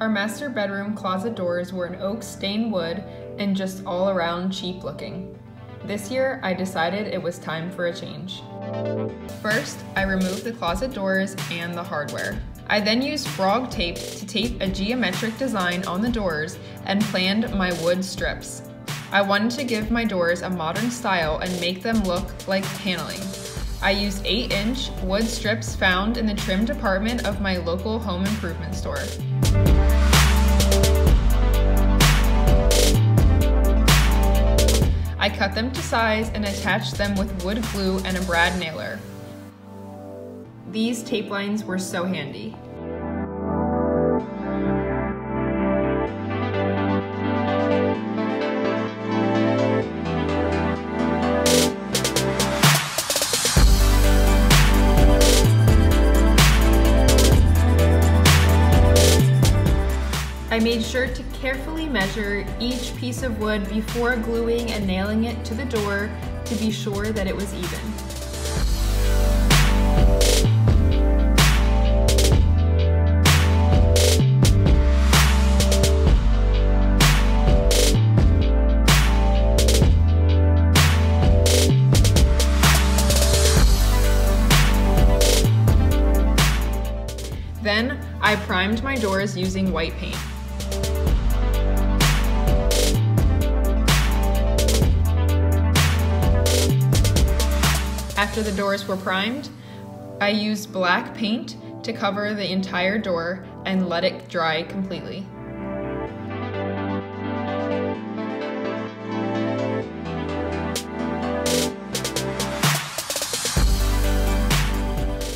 Our master bedroom closet doors were an oak stained wood and just all around cheap looking. This year, I decided it was time for a change. First, I removed the closet doors and the hardware. I then used frog tape to tape a geometric design on the doors and planned my wood strips. I wanted to give my doors a modern style and make them look like paneling. I used 8-inch wood strips found in the trim department of my local home improvement store. I cut them to size and attached them with wood glue and a brad nailer. These tape lines were so handy. I made sure to carefully measure each piece of wood before gluing and nailing it to the door to be sure that it was even. Then, I primed my doors using white paint. After the doors were primed, I used black paint to cover the entire door and let it dry completely.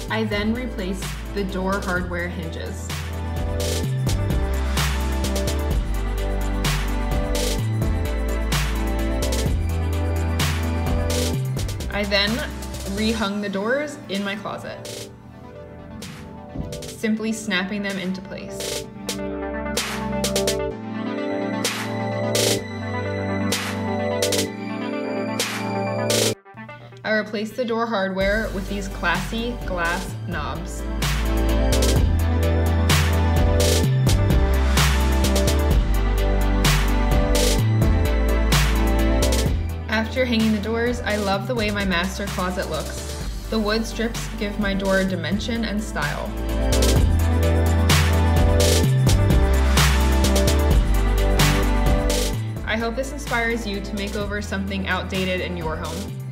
I then replaced the door hardware hinges. I then rehung the doors in my closet, simply snapping them into place. I replaced the door hardware with these classy glass knobs. After hanging the doors, I love the way my master closet looks. The wood strips give my door dimension and style. I hope this inspires you to make over something outdated in your home.